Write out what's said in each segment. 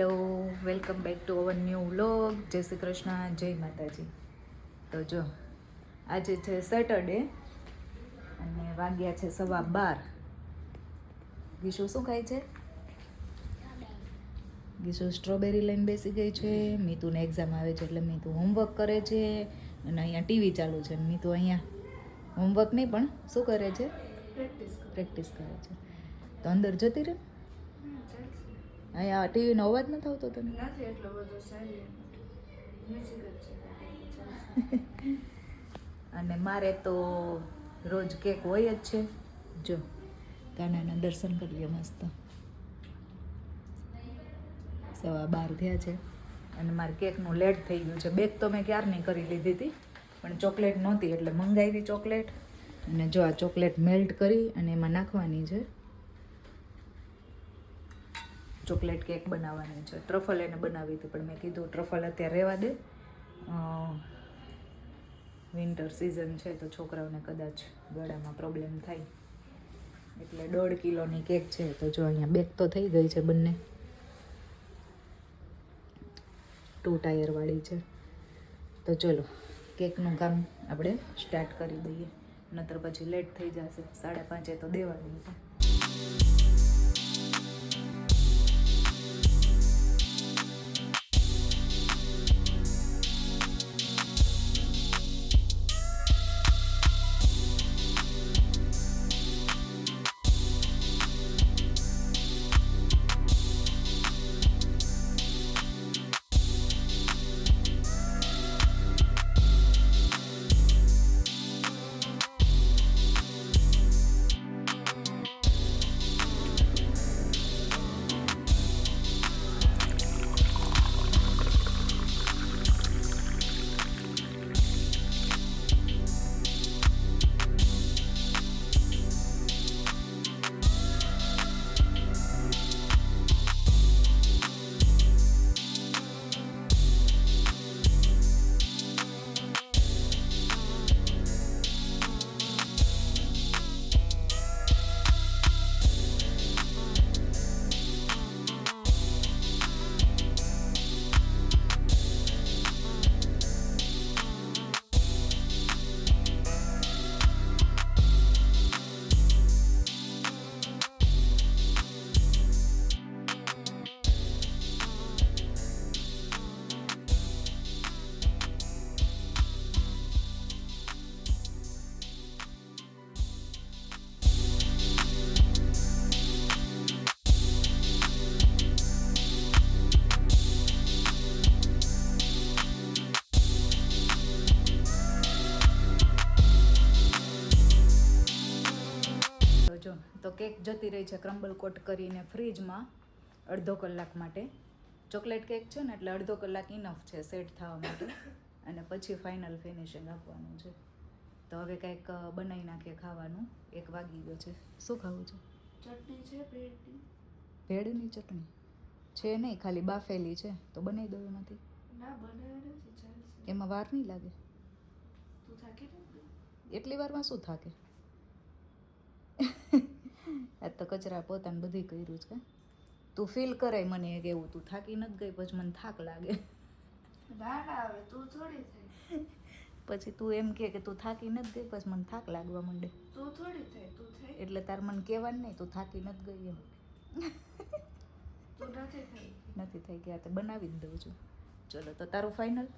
Hello, welcome back to our new vlog. જય શ્રી કૃષ્ણ, જય માતાજી. તો જો આજે છે સેટરડે અને વાગ્યા છે 12:15. ગીશુ શું ખાય છે? ગીશુ સ્ટ્રોબેરી લઈને બેસી ગઈ છે. મીતુને એક્ઝામ આવે છે એટલે મીતુ હોમવર્ક કરે છે અને અહીંયા ટીવી ચાલુ છે. મીતુ અહીંયા હોમવર્ક નહીં પણ શું કરે છે? પ્રેક્ટિસ કરે છે. તો અંદર જતી રહે. અહીંયા ટીવીનો અવાજ નથી આવતો તને? નથી એટલો બધો સાયલેન્ટ મ્યુઝિક જ છે. અને મારે તો રોજ કેક હોય જ છે. જો કાનાના દર્શન કરીએ મસ્ત. 12:15 થયા છે અને મારે કેકનું લેટ થઈ ગયું છે. બેક તો મેં ક્યારની કરી લીધી હતી પણ ચોકલેટ નહોતી એટલે મંગાવી ચોકલેટ. અને જો આ ચોકલેટ મેલ્ટ કરી અને એમાં નાખવાની છે. ચોકલેટ કેક બનાવવાની છે. ટ્રફલ એને બનાવી હતી પણ મેં કીધું ટ્રફલ અત્યારે રહેવા દે, વિન્ટર સિઝન છે તો છોકરાઓને કદાચ ગળામાં પ્રોબ્લેમ થાય એટલે 1.5 કિલોની કેક છે. તો જો અહીંયા બેક તો થઈ ગઈ છે બંને, 2 ટાયરવાળી છે. તો ચલો કેકનું કામ આપણે સ્ટાર્ટ કરી દઈએ, નહીતર પછી લેટ થઈ જશે. 5:30 તો દેવાની છે. તો કેક જતી રહી છે ક્રમ્બલ કોટ કરીને ફ્રીજમાં અડધો કલાક માટે. ચોકલેટ કેક છે ને એટલે અડધો કલાક ઇનફ છે સેટ થવા માટે અને પછી ફાઇનલ ફિનિશિંગ આપવાનું છે. તો હવે કંઈક બનાવી નાખીએ ખાવાનું. 1 વાગી ગયો છે. શું ખાવું છે? ચટણી છે ભેળની? ભેળની ચટણી છે નહીં, ખાલી બાફેલી છે તો બનાવી દઉં એમાંથી. ના બનાવી નથી, ચાલશે. એમાં વાર નહીં લાગે. તું થાકી નથી? એટલી વારમાં શું થાકે? આજ તો કચરા પોતાને બધી કર્યું છે. તું ફીલ કરાય મને એક એવું, તું થાકી નથી ગઈ પછી મને થાક લાગે. ના આવે તું થોડી થઈ. પછી તું એમ કે તું થાકી નથી ગઈ પછી મને થાક લાગવા માંડે. તું થોડી થઈ, તું થઈ. એટલે તાર મને કહેવાનું નહીં તું થાકી નથી ગઈ એમ. તું નથી થઈ. નથી થઈ ગયા તો બનાવી જ દઉં છું. ચલો તો તારું ફાઇનલ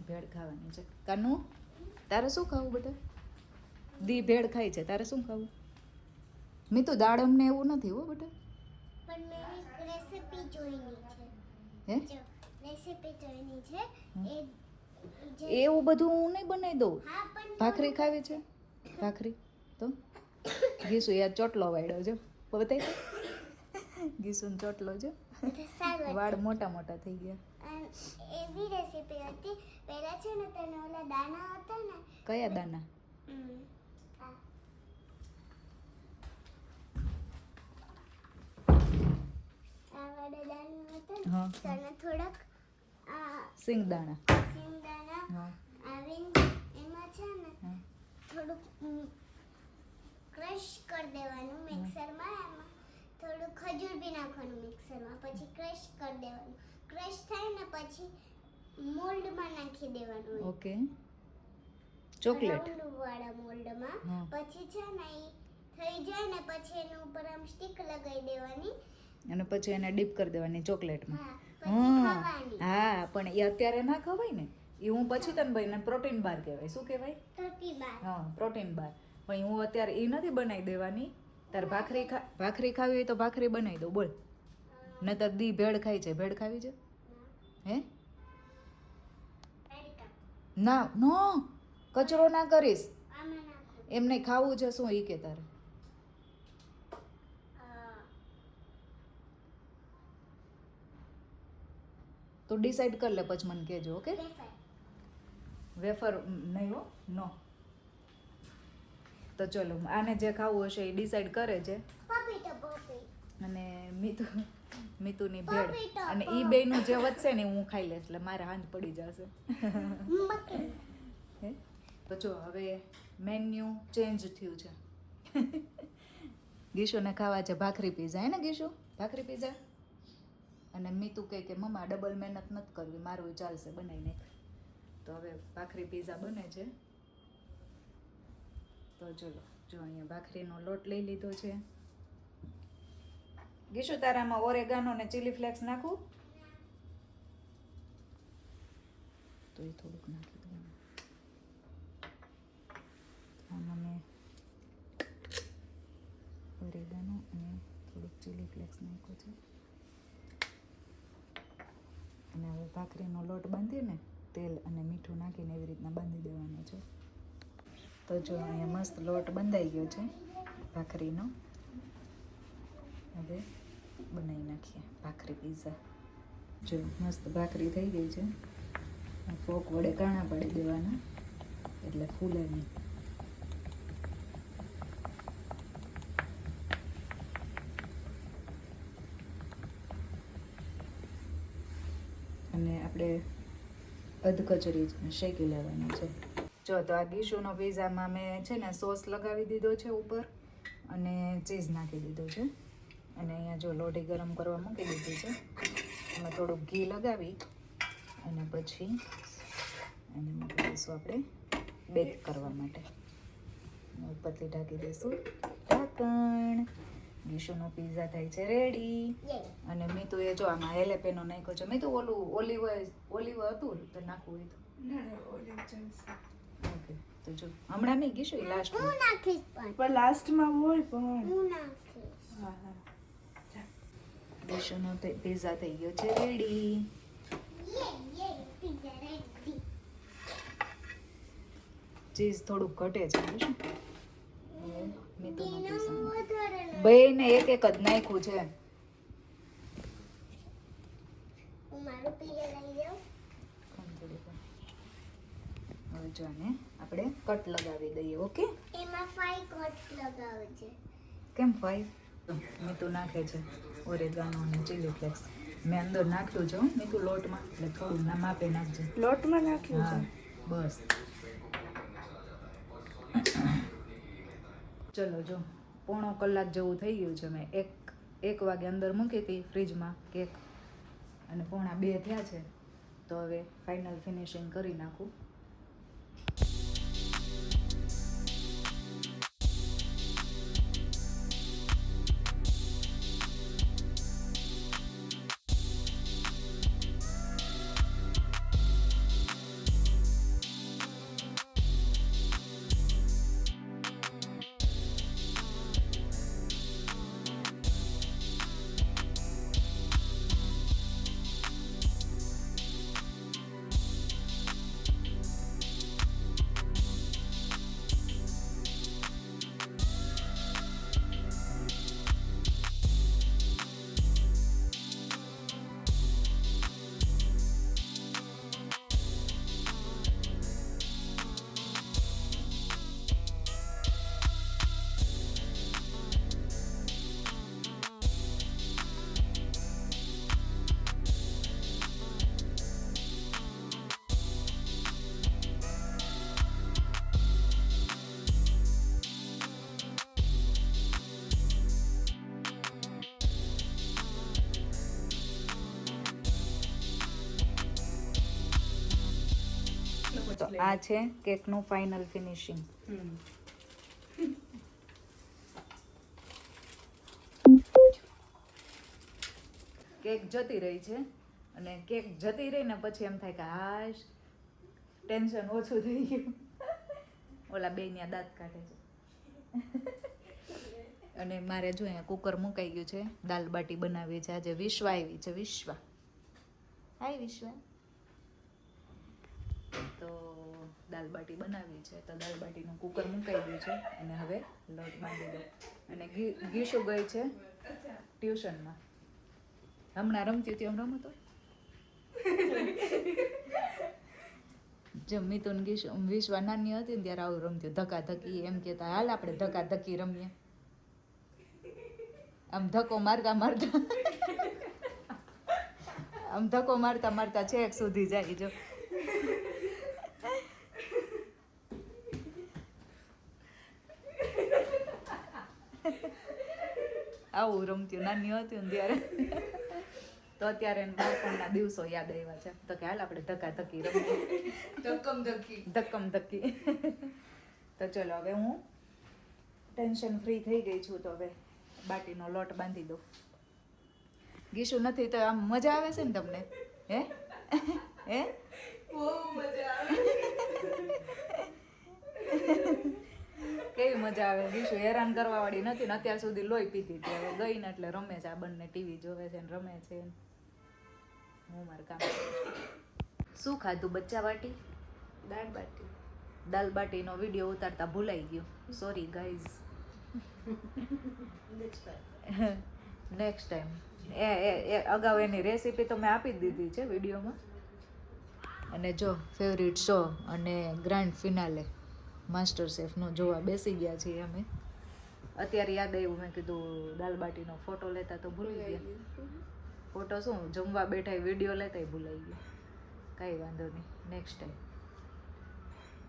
ભેળ ખાવાની છે. કાનું તારે શું ખાવું બેટા? દી ભેળ ખાય છે, તારે શું ખાવું? મેં તો દાડમ ને એવું નથી હો બેટા. પણ મેં એક રેસીપી જોઈની છે. હે? જો રેસીપી જોઈની છે એવું બધું હું નહીં બનાવી દઉં. હા પણ ભાખરી ખાવી છે? ભાખરી તો ગીસુ યાર ચોટલો વાળ્યો જો બતાવી દે. ગીસુનો ચોટલો જો સારું વાળ મોટા મોટા થઈ ગયા. એવી રેસીપી હતી. પહેલા છે ને તને ઓલા દાણા હતા ને, કયા દાના? આ વાળા દાણા હતા ને, હા. તને થોડાક સિંગદાણા. સિંગદાણા હા આવીને એમાં છે ને હા થોડુંક ક્રશ કરી દેવાનું મિક્સરમાં. એમાં થોડું ખજૂર બી નાખવાનું મિક્સરમાં, પછી ક્રશ કરી દેવાનું. ક્રશ થાય ને પછી મોલ્ડમાં નાખી દેવાનું. Okay, chocolate. રાઉન્ડ વાળા મોલ્ડમાં. હા. પછી છે ને ઈ થઈ જાય ને પછી એની ઉપર આમ સ્ટીક લગાવી દેવાની. અને પછી એને ડીપ કરી દેવાની ચોકલેટમાં. હા, પછી હા ખાવાની. હા, પણ એ અત્યારે ના ખવાય ને, એ હું પછી તને ભાઈને પ્રોટીન બાર કહેવાય. શું કહેવાય? 30 બાર. હા, પ્રોટીન બાર. પણ હું અત્યારે એ નથી બનાવી દેવાની. તાર ભાખરી ખાવી હોય તો ભાખરી બનાવી દઉં, બોલ. ન તો દી ભેળ ખાઈ છે. ભેળ ખાવી છે? હે America. ના, નો કચરો ના કરીશ. આમાં નાખો. એમને ખાવું છે શું ઈ કે તારે? તો ડિસાઈડ કર લે પછી મને કહેજો. Okay, wafer. વેફર નહીં હો, નો. તો ચલો, આને જે ખાવું હશે એ ડિસાઈડ કરે છે. પપી. અને મીતુની ભેળ. પપીતો, અને ઈ બેયનું જે વધશે ને હું ખાઈ લઈશ, એટલે મારે હાંજ પડી જશે. મક્કી. હે? તો જો હવે મેન્યુ ચેન્જ થયું છે. ગીશુને ખાવા છે ભાખરી પીઝા. હે ને ગીશુ? ભાખરી પીઝા. અને મીતુ કહે કે મમ્મા ડબલ મહેનત નથી કરવી, મારું ચાલશે, બનાવી નાખ. તો હવે ભાખરી પીઝા બને છે. તો ચલો, જો અહીંયા ભાખરીનો લોટ લઈ લીધો છે. ગીશુ તારામાં ઓરેગાનો ને ચીલી ફ્લેક્સ નાખું? તો એ થોડુંક નાખી દઉં. આમાં મેં ઓરેગાનો અને થોડુંક ચીલી ફ્લેક્સ નાખ્યો છે. અને હવે ભાખરીનો લોટ બાંધીને તેલ અને મીઠું નાખીને એવી રીતના બાંધી દેવાનો છે. તો જો અહીંયા મસ્ત લોટ બંધાઈ ગયો છે ભાખરીનો. હવે બનાવી નાખીએ ભાખરી પીઝા. જો મસ્ત ભાખરી થઈ ગઈ છે. ફોક વડે કાણા પાડી દેવાના એટલે ફૂલે નહીં. અને આપણે અધકચરી શેકી લેવાની છે. જો તો આ ગીશુનો પીઝામાં મેં છે ને સોસ લગાવી દીધો છે ઉપર અને ચીઝ નાખી દીધું છે. અને અહીંયા જો લોઢી ગરમ કરવા મૂકી દીધી છે. એમાં થોડુંક ઘી લગાવી અને પછી એને મૂકી દઈશું આપણે બેક કરવા માટે. ઉપરથી ઢાંકી દઈશું ઢાંકણ. ગીશુનો પીઝા થાય છે રેડી. અને મીતુ એ જો આમાં હેલેપેનો નાખ્યો છે. મીતુ ઓલિવ હતું તો નાખવું હોય તો. ના ઓલિવ ચાલશે. ઓકે, તો જો હમણાં નહીં ગીશું એ લાસ્ટમાં. હું નાખીશ પણ. પણ લાસ્ટમાં હોય પણ. હું નાખીશ. હા હા. ગીશુનો પીઝા થઈ ગયો છે રેડી. Pizza ready. ચીઝ થોડુંક ઘટે છે ગીશું. મીતુનો પીઝા વધારે બેયને એક એક જ નાખ્યું છે. હું મારું પીઝા લઈ જાઉં. હવે જો આને આપણે કટ લગાવી દઈએ. ઓકે, એમાં 5 કટ લગાવે છે. કેમ 5? મીતુ નાખે છે ઓરેગાનો અને ચીલી ફ્લેક્સ. મેં અંદર નાખ્યું છે મીતુ લોટમાં, એટલે થોડું ના માપે નાખજે. લોટમાં નાખ્યું હા છે. બસ. ચલો જો 1.5 કલાક જેવું થઈ ગયું છે. મેં એક વાગે અંદર મૂકી હતી ફ્રીજમાં કેક, અને 1:45 થયા છે. તો હવે ફાઇનલ ફિનિશિંગ કરી નાખું. આ છે કેકનું ફાઇનલ ફિનિશિંગ. કેક જતી રહી છે અને કેક જતી રહી ને પછી એમ થાય કે હાશ ટેન્શન ઓછું થઈ ગયું. ઓલા બે ન્યા દાંત કાઢે છે. અને મારે જો અહીંયા કુકર મુકાઈ ગયું છે, દાલ બાટી બનાવી છે. આજે વિશ્વા આવી છે. વિશ્વા, હાય વિશ્વા. તો દાલ બાટી બનાવી છે, તો દાલ બાટીનું કુકર મુકાઈ ગયું છે અને હવે લોટ બાંધી દો. અને ગીશુ ગઈ છે ટ્યુશનમાં. હમણાં રમતી હતી, હમણાં રમતો જો મિતુન ગીશુ વિશ્વા નાની હતી ને ત્યારે આવું રમતી, ધક્કા ધક્કી. એમ કહેતા હાલ આપણે ધક્કા ધક્કી રમીએ. આમ ધક્કો મારતા મારતા આમ ધક્કો મારતા મારતા છેક સુધી જાય. જો આવું રમતી નાની હતી ને ત્યારે. તો અત્યારે બાળપણના દિવસો યાદ આવ્યા છે. તો કે હાલ આપણે ધક્કા ધક્કી રમીએ, ધક્કમ ધક્કી. તો ચલો હવે હું ટેન્શન ફ્રી થઈ ગઈ છું. તો હવે બાટીનો લોટ બાંધી દો. ગીશુ નથી તો આમ મજા આવે છે ને તમને? હે હે કેવી મજા આવે? ગીશુ હેરાન કરવા વાળી નથી ને અત્યાર સુધી લોહી પીતી હતી. હવે ગઈ ને એટલે રમે છે. આ બંને ટીવી જોવે છે ને રમે છે. હું મારું કામ કરું છું. શું ખાધું બચ્ચા બાટી? દાળ બાટી. દાલ બાટીનો વિડીયો ઉતારતા ભૂલાઈ ગયું. Sorry guys. નેક્સ્ટ ટાઈમ એ અગાઉ એની રેસીપી તો મેં આપી જ દીધી છે વિડીયોમાં. અને જો ફેવરિટ શો અને ગ્રાન્ડ ફિનાલે માસ્ટર શેફનો જોવા બેસી ગયા છીએ અમે. અત્યારે યાદ આવ્યું, મેં કીધું દાલ બાટીનો ફોટો લેતા તો ભૂલી ગયા. ફોટો શું જમવા બેઠા વિડીયો લેતા ભૂલાઈ ગયો. કાંઈ વાંધો નહીં, નેક્સ્ટ ટાઈમ.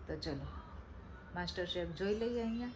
તો ચલો માસ્ટર શેફ જોઈ લઈએ અહીંયા.